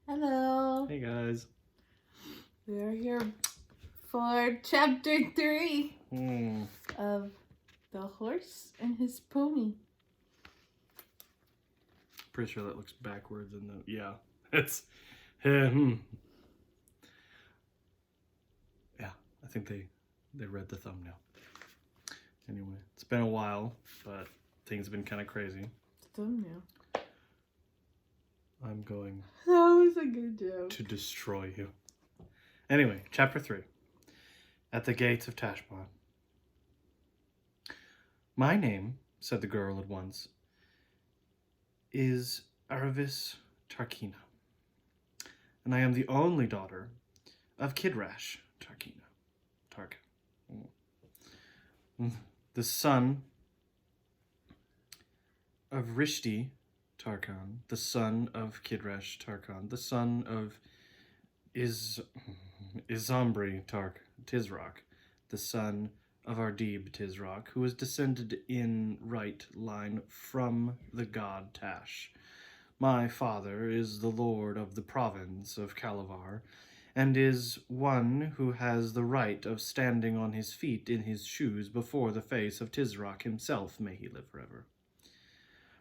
Hello. Hey guys. We are here for chapter 3 Hmm. of The Horse and His Pony. Pretty sure that looks backwards in the It's him. Yeah, I think they read the thumbnail. Anyway, it's been a while, but things have been kind of crazy. Thumbnail. I'm going That was a good joke. to destroy you. Anyway, chapter 3. At the gates of Tashbaan. My name, said the girl at once, is Aravis Tarkina, and I am the only daughter of Kidrash Tarkina. The son of Rishti Tarkan, the son of Kidrash Tarkan, the son of Izambri Tizrak, the son of Ardib Tizrak, who was descended in right line from the god Tash. My father is the lord of the province of Kalavar, and is one who has the right of standing on his feet in his shoes before the face of Tizrak himself, may he live forever.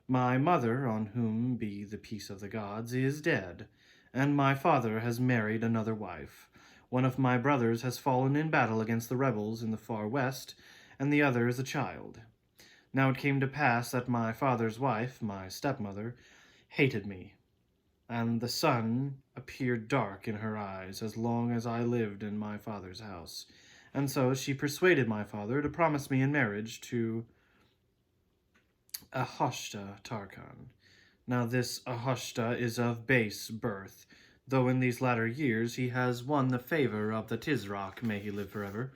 My mother, on whom be the peace of the gods, is dead, and my father has married another wife. One of my brothers has fallen in battle against the rebels in the far west, and the other is a child. Now it came to pass that my father's wife, my stepmother, hated me, and the sun appeared dark in her eyes as long as I lived in my father's house. And so she persuaded my father to promise me in marriage to Ahoshta Tarkan. Now this Ahoshta is of base birth, though in these latter years he has won the favor of the Tizrak, may he live forever,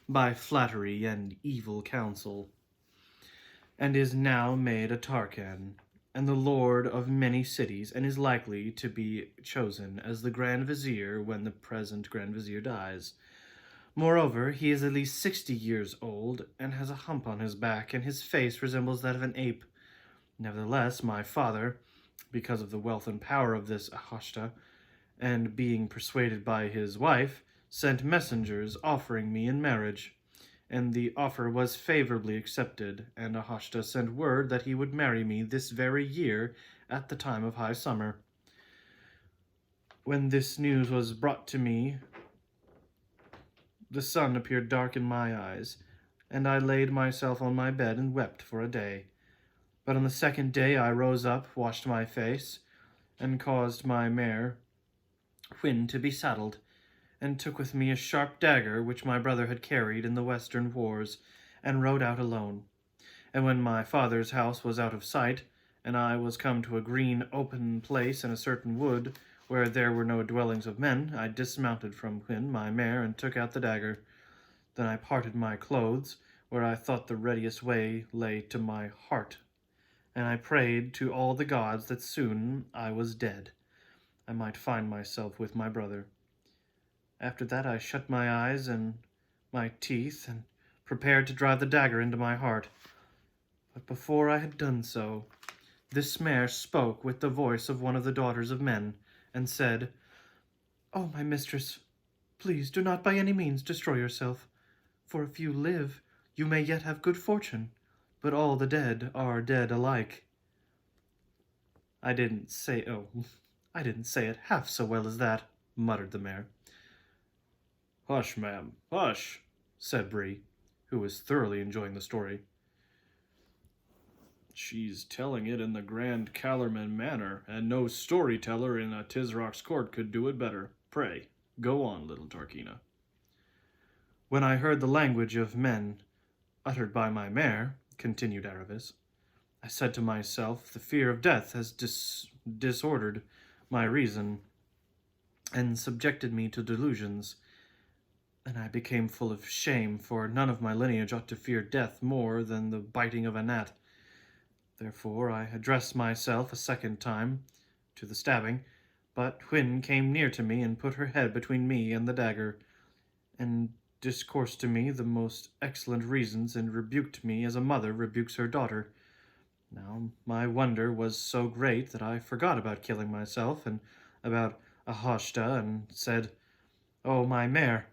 by flattery and evil counsel, and is now made a Tarkan, and the lord of many cities, and is likely to be chosen as the Grand Vizier when the present Grand Vizier dies. Moreover, he is at least 60 years old, and has a hump on his back, and his face resembles that of an ape. Nevertheless, my father, because of the wealth and power of this Ahoshta, and being persuaded by his wife, sent messengers offering me in marriage. And the offer was favorably accepted, and Ahoshta sent word that he would marry me this very year at the time of high summer. When this news was brought to me, the sun appeared dark in my eyes, and I laid myself on my bed and wept for a day. But on the second day I rose up, washed my face, and caused my mare, Hwin, to be saddled, and took with me a sharp dagger which my brother had carried in the western wars, and rode out alone. And when my father's house was out of sight, and I was come to a green open place in a certain wood, where there were no dwellings of men, I dismounted from Hwin, my mare, and took out the dagger. Then I parted my clothes, where I thought the readiest way lay to my heart, and I prayed to all the gods that soon I was dead, I might find myself with my brother. After that I shut my eyes and my teeth, and prepared to drive the dagger into my heart. But before I had done so, this mare spoke with the voice of one of the daughters of men, and said, "Oh, my mistress, please do not by any means destroy yourself, for if you live, you may yet have good fortune, but all the dead are dead alike." I didn't say it half so well as that, muttered the mare. "Hush, ma'am, hush," said Bree, who was thoroughly enjoying the story. "She's telling it in the grand Callerman manner, and no storyteller in a Tizrak's court could do it better. Pray, go on, little Tarkina." When I heard the language of men uttered by my mare, continued Aravis, I said to myself, the fear of death has disordered my reason, and subjected me to delusions, and I became full of shame, for none of my lineage ought to fear death more than the biting of a gnat. Therefore I addressed myself a second time to the stabbing, but Hwin came near to me and put her head between me and the dagger, and discoursed to me the most excellent reasons, and rebuked me as a mother rebukes her daughter. Now my wonder was so great that I forgot about killing myself, and about Ahashta and said, "O my mare,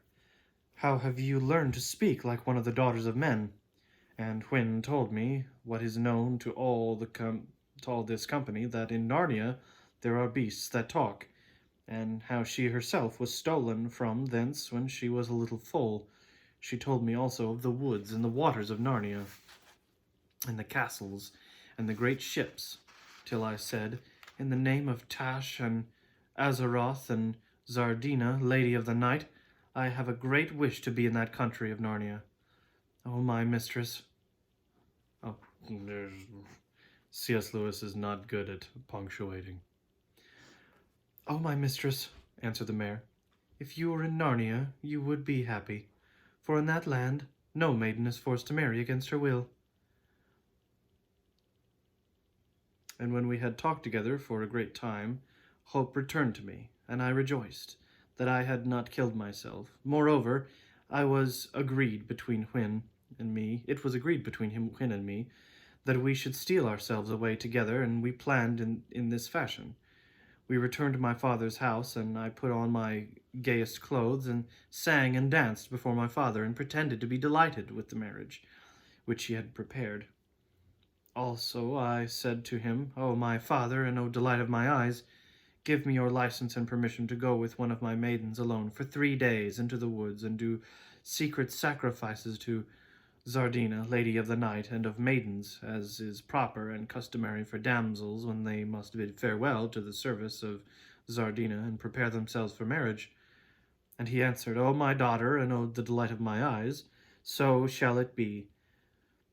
how have you learned to speak like one of the daughters of men?" And Hwin told me what is known to all this company, that in Narnia there are beasts that talk, and how she herself was stolen from thence when she was a little foal. She told me also of the woods and the waters of Narnia, and the castles, and the great ships, till I said, "In the name of Tash and Azeroth and Zardina, Lady of the Night, I have a great wish to be in that country of Narnia. Oh, my mistress." Oh, C.S. Lewis is not good at punctuating. "Oh, my mistress," answered the mare, "if you were in Narnia, you would be happy, for in that land no maiden is forced to marry against her will." And when we had talked together for a great time, hope returned to me, and I rejoiced that I had not killed myself. Moreover, it was agreed between Hwin and me that we should steal ourselves away together, and we planned in this fashion. We returned to my father's house, and I put on my gayest clothes, and sang and danced before my father, and pretended to be delighted with the marriage which he had prepared. Also I said to him, "O my father, and O delight of my eyes, give me your license and permission to go with one of my maidens alone for 3 days into the woods, and do secret sacrifices to Zardina, Lady of the Night, and of maidens, as is proper and customary for damsels when they must bid farewell to the service of Zardina and prepare themselves for marriage." And he answered, "O my daughter, and O the delight of my eyes, so shall it be."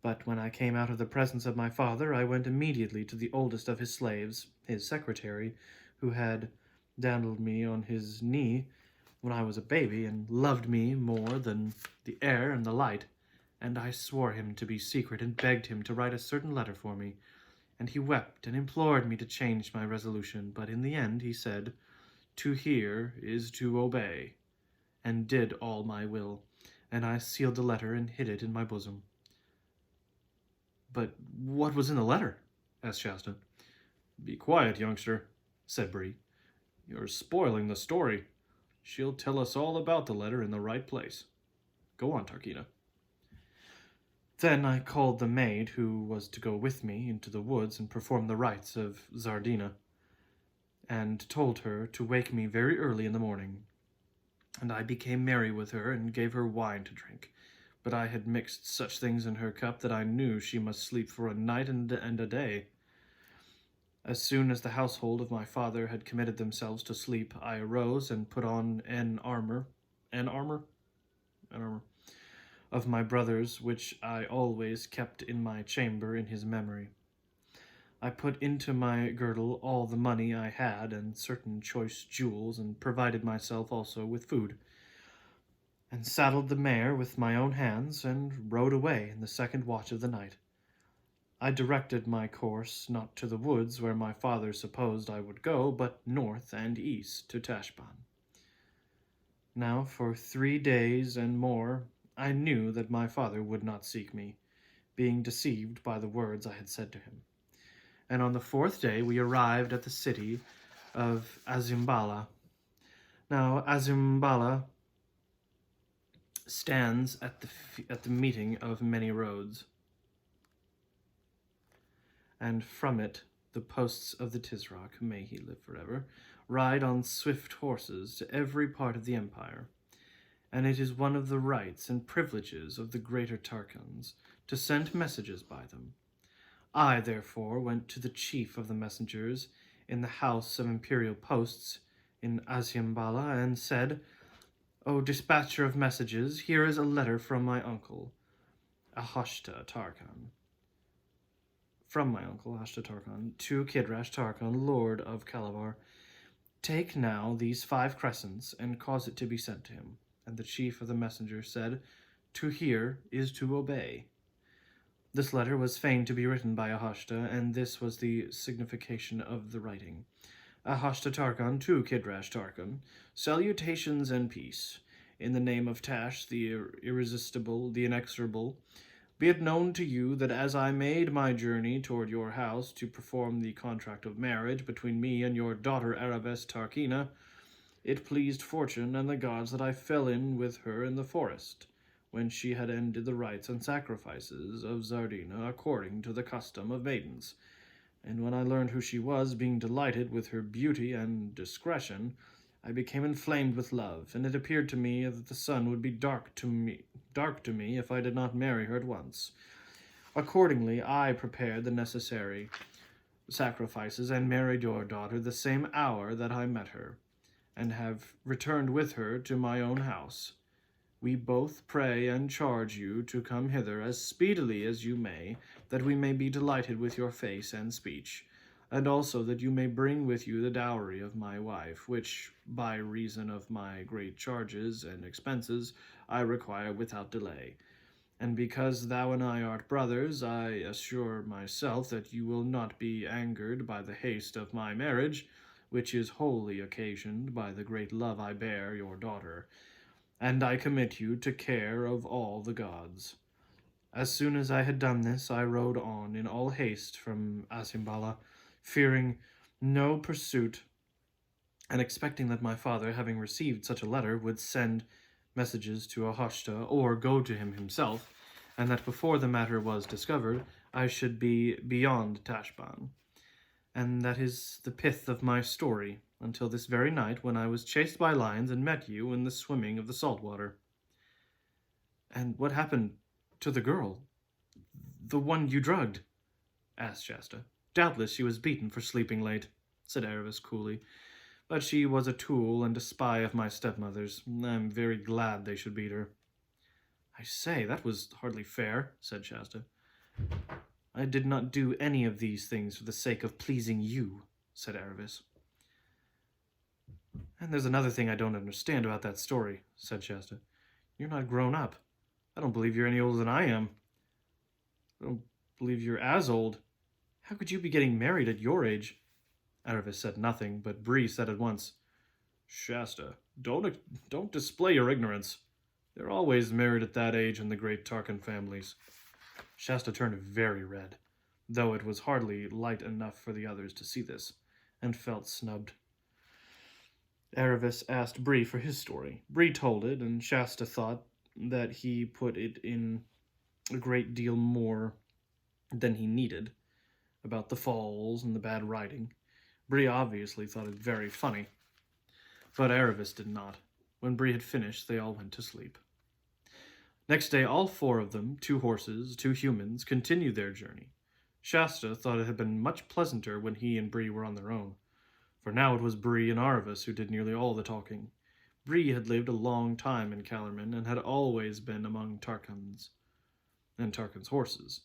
But when I came out of the presence of my father, I went immediately to the oldest of his slaves, his secretary, who had dandled me on his knee when I was a baby, and loved me more than the air and the light. And I swore him to be secret, and begged him to write a certain letter for me. And he wept and implored me to change my resolution. But in the end he said, "To hear is to obey," and did all my will. And I sealed the letter and hid it in my bosom. "But what was in the letter?" asked Shasta. "Be quiet, youngster," said Bree. "You're spoiling the story. She'll tell us all about the letter in the right place. Go on, Tarkina." Then I called the maid who was to go with me into the woods and perform the rites of Zardina, and told her to wake me very early in the morning. And I became merry with her and gave her wine to drink. But I had mixed such things in her cup that I knew she must sleep for a night and a day. As soon as the household of my father had committed themselves to sleep, I arose and put on an armor of my brother's, which I always kept in my chamber in his memory. I put into my girdle all the money I had and certain choice jewels, and provided myself also with food, and saddled the mare with my own hands, and rode away in the second watch of the night. I directed my course not to the woods where my father supposed I would go, but north and east to Tashbaan. Now for 3 days and more I knew that my father would not seek me, being deceived by the words I had said to him. And on the 4th day we arrived at the city of Azimbala. Now Azimbala stands at the meeting of many roads, and from it the posts of the Tisroc, may he live forever, ride on swift horses to every part of the empire. And it is one of the rights and privileges of the greater Tarkans to send messages by them. I, therefore, went to the chief of the messengers in the house of imperial posts in Azimbala, and said, "O dispatcher of messages, here is a letter from my uncle, Ahashta Tarkan. To Kidrash Tarkan, Lord of Calabar. Take now these 5 crescents, and cause it to be sent to him." And the chief of the messengers said, "To hear is to obey." This letter was fain to be written by Ahashta, and this was the signification of the writing. Ahashta Tarkan to Kidrash Tarkan, salutations and peace. In the name of Tash, the irresistible, the inexorable, be it known to you that as I made my journey toward your house to perform the contract of marriage between me and your daughter Arabes Tarkina, It pleased fortune and the gods that I fell in with her in the forest, when she had ended the rites and sacrifices of Zardina according to the custom of maidens. And when I learned who she was, being delighted with her beauty and discretion, I became inflamed with love, and it appeared to me that the sun would be dark to me if I did not marry her at once. Accordingly, I prepared the necessary sacrifices and married your daughter the same hour that I met her, and have returned with her to my own house. We both pray and charge you to come hither as speedily as you may, that we may be delighted with your face and speech, and also that you may bring with you the dowry of my wife, which, by reason of my great charges and expenses, I require without delay. And because thou and I art brothers, I assure myself that you will not be angered by the haste of my marriage, which is wholly occasioned by the great love I bear your daughter, and I commit you to care of all the gods. As soon as I had done this, I rode on in all haste from Asimbala, fearing no pursuit, and expecting that my father, having received such a letter, would send messages to Ahashta, or go to him himself, and that before the matter was discovered, I should be beyond Tashbaan. And that is the pith of my story, until this very night, when I was chased by lions and met you in the swimming of the salt water. And what happened to the girl? The one you drugged? Asked Shasta. Doubtless she was beaten for sleeping late, said Aravis coolly. But she was a tool and a spy of my stepmother's. I'm very glad they should beat her. I say, that was hardly fair, said Shasta. I did not do any of these things for the sake of pleasing you, said Aravis. And there's another thing I don't understand about that story, said Shasta. You're not grown up. I don't believe you're any older than I am. I don't believe you're as old. How could you be getting married at your age? Aravis said nothing, but Bree said at once, Shasta, don't display your ignorance. They're always married at that age in the great Tarkan families. Shasta turned very red, though it was hardly light enough for the others to see this, and felt snubbed. Aravis asked Bree for his story. Bree told it, and Shasta thought that he put it in a great deal more than he needed, about the falls and the bad riding. Bree obviously thought it very funny, but Aravis did not. When Bree had finished, they all went to sleep. Next day, all four of them, 2 horses, 2 humans, continued their journey. Shasta thought it had been much pleasanter when he and Bree were on their own, for now it was Bree and Aravis who did nearly all the talking. Bree had lived a long time in Calormen and had always been among Tarkans and Tarkan's horses,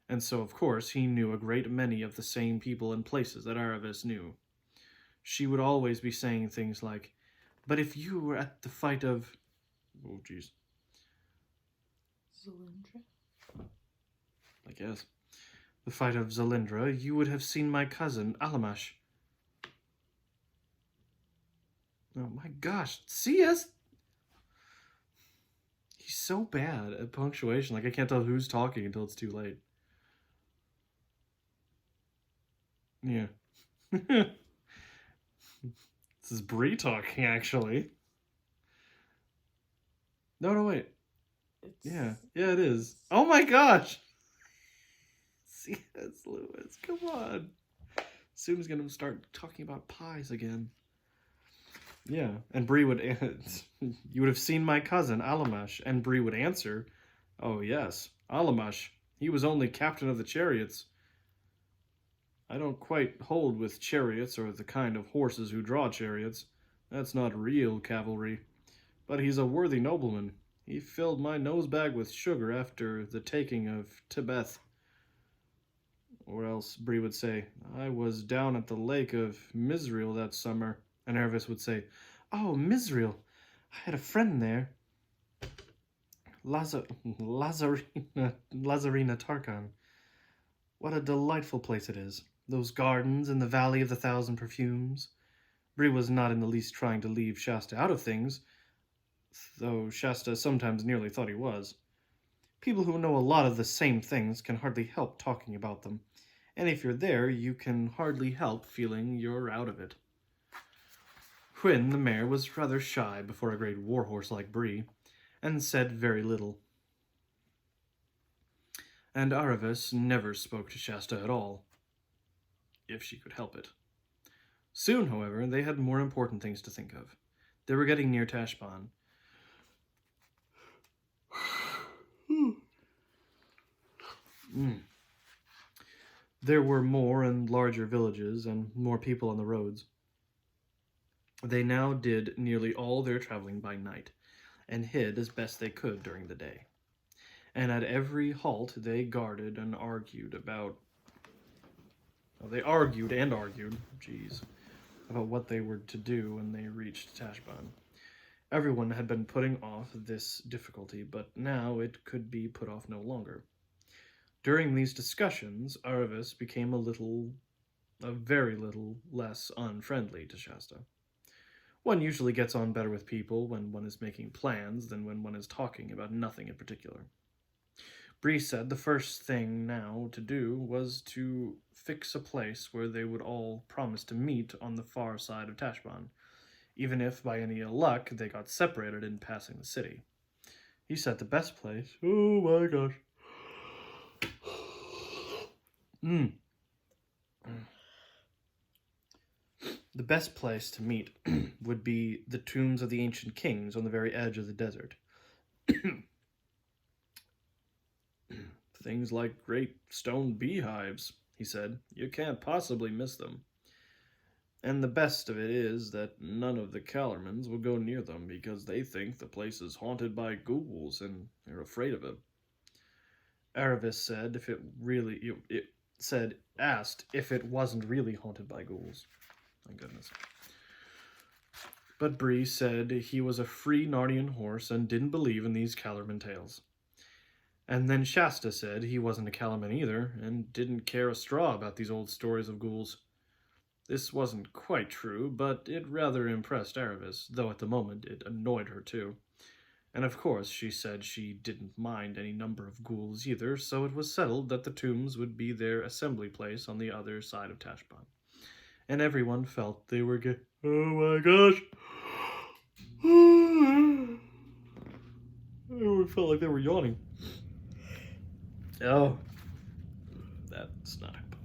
and so, of course, he knew a great many of the same people and places that Aravis knew. She would always be saying things like, but if you were at the fight of... Oh, jeez. Zalindra? I guess. The fight of Zalindra, you would have seen my cousin, Alamash. Oh my gosh, C.S. He's so bad at punctuation. Like, I can't tell who's talking until it's too late. Yeah. This is Bree talking, actually. No, wait. Yeah, it is. Oh my gosh! C.S. Lewis, come on. Soon he's gonna start talking about pies again. Yeah, and Bree would... You would have seen my cousin, Alamash, and Bree would answer, oh yes, Alamash. He was only captain of the chariots. I don't quite hold with chariots or the kind of horses who draw chariots. That's not real cavalry. But he's a worthy nobleman. He filled my nosebag with sugar after the taking of Tibeth. Or else, Bree would say, I was down at the lake of Misriel that summer. And Aravis would say, oh, Misriel. I had a friend there. Lazarina Tarkan. What a delightful place it is. Those gardens in the Valley of the Thousand Perfumes. Bree was not in the least trying to leave Shasta out of things, though Shasta sometimes nearly thought he was. People who know a lot of the same things can hardly help talking about them, and if you're there, you can hardly help feeling you're out of it. Hwin, the mayor, was rather shy before a great warhorse like Bree, and said very little. And Aravis never spoke to Shasta at all, if she could help it. Soon, however, they had more important things to think of. They were getting near Tashbaan. There were more and larger villages and more people on the roads. They now did nearly all their traveling by night, and hid as best they could during the day. And at every halt they guarded and argued about... Well, they argued and argued, about what they were to do when they reached Tashbaan. Everyone had been putting off this difficulty, but now it could be put off no longer. During these discussions, Aravis became a very little less unfriendly to Shasta. One usually gets on better with people when one is making plans than when one is talking about nothing in particular. Bree said the first thing now to do was to fix a place where they would all promise to meet on the far side of Tashbaan, even if by any ill luck they got separated in passing the city. He said the best place... Oh my gosh. The best place to meet would be the tombs of the ancient kings on the very edge of the desert. Things like great stone beehives, he said. You can't possibly miss them. And the best of it is that none of the Calormans will go near them because they think the place is haunted by ghouls and they're afraid of it. Aravis said asked if it wasn't really haunted by ghouls. Thank goodness. But Bree said he was a free Narnian horse and didn't believe in these Calorman tales. And then Shasta said he wasn't a Calorman either and didn't care a straw about these old stories of ghouls. This wasn't quite true, but it rather impressed Aravis, though at the moment it annoyed her too. And of course she said she didn't mind any number of ghouls either, so it was settled that the tombs would be their assembly place on the other side of Tashbaan. And everyone felt they were oh my gosh! Everyone felt like they were yawning. Oh, that's not helpful.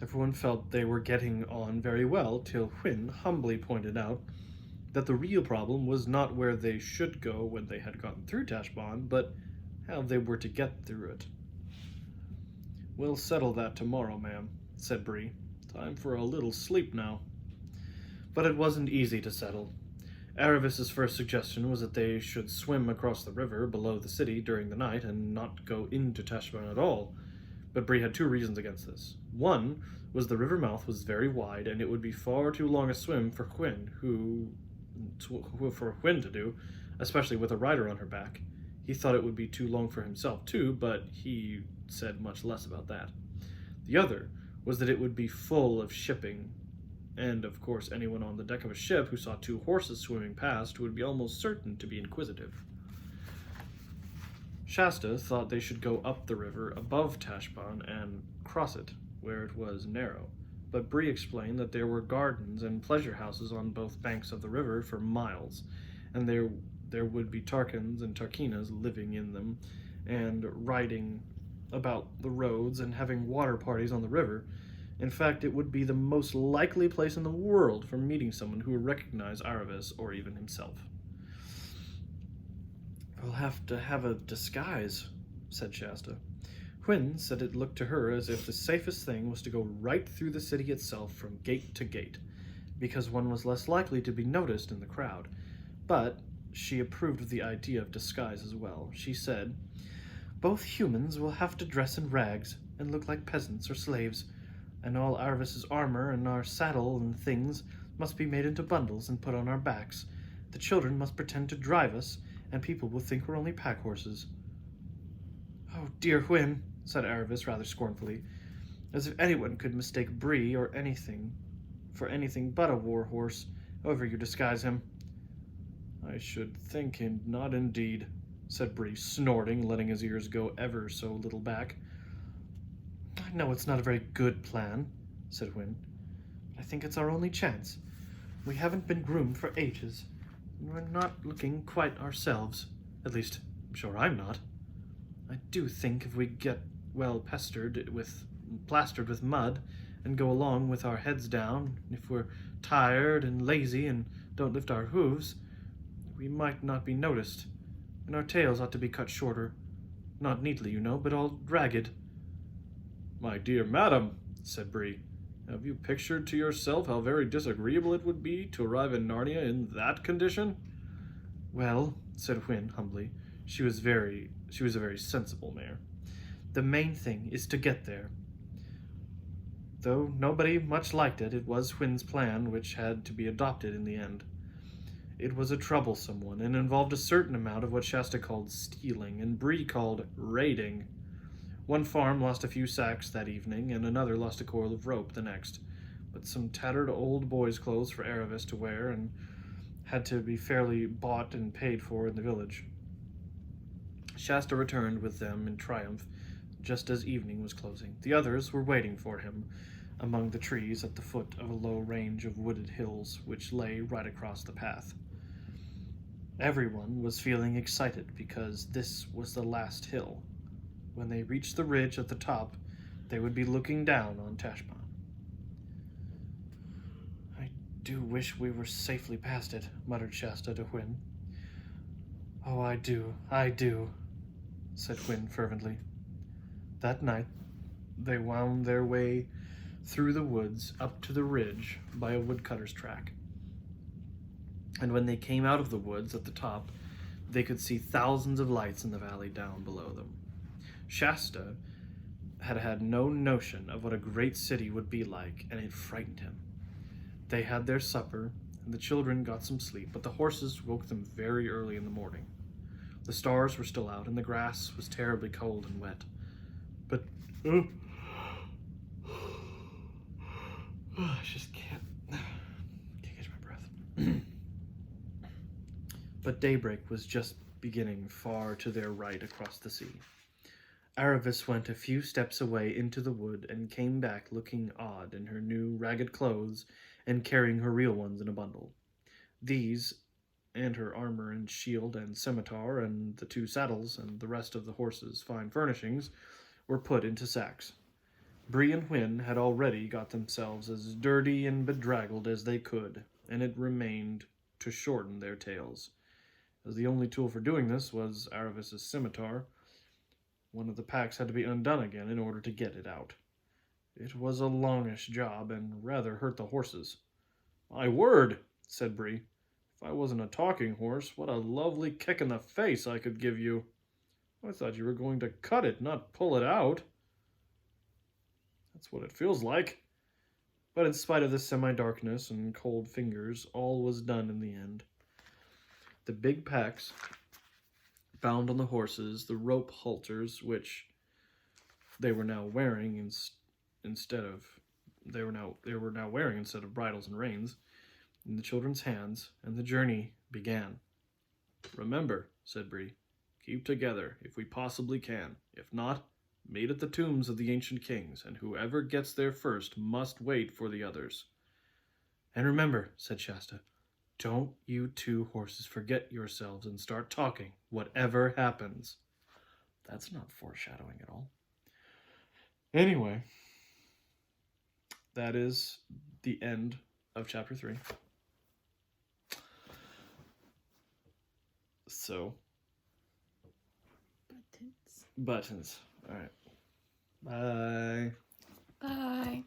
Everyone felt they were getting on very well till Hwin humbly pointed out that the real problem was not where they should go when they had gotten through Tashbaan, but how they were to get through it. We'll settle that tomorrow, ma'am, said Bree. Time for a little sleep now. But it wasn't easy to settle. Aravis's first suggestion was that they should swim across the river below the city during the night and not go into Tashbaan at all. But Bree had two reasons against this. One was the river mouth was very wide and it would be far too long a swim for Hwin to do, especially with a rider on her back. He thought it would be too long for himself too, but he said much less about that. The other was that it would be full of shipping, and of course anyone on the deck of a ship who saw two horses swimming past would be almost certain to be inquisitive. Shasta thought they should go up the river above Tashbaan and cross it, where it was narrow, but Bree explained that there were gardens and pleasure houses on both banks of the river for miles, and there would be Tarkans and Tarkinas living in them, and riding about the roads and having water parties on the river. In fact, it would be the most likely place in the world for meeting someone who would recognize Aravis or even himself. We'll have to have a disguise, said Shasta. Hwin said it looked to her as if the safest thing was to go right through the city itself from gate to gate, because one was less likely to be noticed in the crowd. But she approved of the idea of disguise as well. She said, "Both humans will have to dress in rags and look like peasants or slaves, and all Aravis's armor and our saddle and things must be made into bundles and put on our backs. The children must pretend to drive us, and people will think we're only pack horses." "Oh, dear Hwin," said Aravis rather scornfully, as if anyone could mistake Bree or anything for anything but a war horse, however you disguise him. "I should think not indeed," said Bree, snorting, letting his ears go ever so little back. "I know it's not a very good plan," said Hwin. "I think it's our only chance. We haven't been groomed for ages. We're not looking quite ourselves. At least, I'm sure I'm not. I do think if we get well plastered with mud, and go along with our heads down, if we're tired and lazy and don't lift our hooves, we might not be noticed, and our tails ought to be cut shorter. Not neatly, you know, but all ragged." "My dear madam," said Bree, "have you pictured to yourself how very disagreeable it would be to arrive in Narnia in that condition?" "Well," said Hwin humbly, she was a very sensible mare, "the main thing is to get there." Though nobody much liked it, it was Hwin's plan which had to be adopted in the end. It was a troublesome one, and involved a certain amount of what Shasta called stealing, and Bree called raiding. One farm lost a few sacks that evening, and another lost a coil of rope the next, but some tattered old boys' clothes for Aravis to wear, and had to be fairly bought and paid for in the village. Shasta returned with them in triumph, just as evening was closing. The others were waiting for him among the trees at the foot of a low range of wooded hills which lay right across the path. Everyone was feeling excited because this was the last hill. When they reached the ridge at the top, they would be looking down on Tashbaan. "I do wish we were safely past it," muttered Shasta to Hwin. "Oh, I do, said Hwin fervently. That night, they wound their way through the woods up to the ridge by a woodcutter's track. And when they came out of the woods at the top, they could see thousands of lights in the valley down below them. Shasta had no notion of what a great city would be like, and it frightened him. They had their supper, and the children got some sleep, but the horses woke them very early in the morning. The stars were still out, and the grass was terribly cold and wet. But, I just can't catch my breath. But daybreak was just beginning far to their right across the sea. Aravis went a few steps away into the wood and came back looking odd in her new ragged clothes and carrying her real ones in a bundle. These, and her armor and shield and scimitar and the 2 saddles and the rest of the horse's fine furnishings, were put into sacks. Bree and Hwin had already got themselves as dirty and bedraggled as they could, and it remained to shorten their tails. As the only tool for doing this was Aravis's scimitar, one of the packs had to be undone again in order to get it out. It was a longish job, and rather hurt the horses. "My word," said Bree, "if I wasn't a talking horse, what a lovely kick in the face I could give you. I thought you were going to cut it, not pull it out." "That's what it feels like." But in spite of the semi-darkness and cold fingers, all was done in the end. The big packs bound on the horses, the rope halters which they were now wearing instead of bridles and reins, in the children's hands, and the journey began. "Remember," said Bree, "keep together if we possibly can. If not, meet at the tombs of the ancient kings, and whoever gets there first must wait for the others." "And remember," said Shasta, "don't you 2 horses forget yourselves and start talking, whatever happens." That's not foreshadowing at all. Anyway, that is the end of chapter 3. So, buttons. All right. Bye. Bye.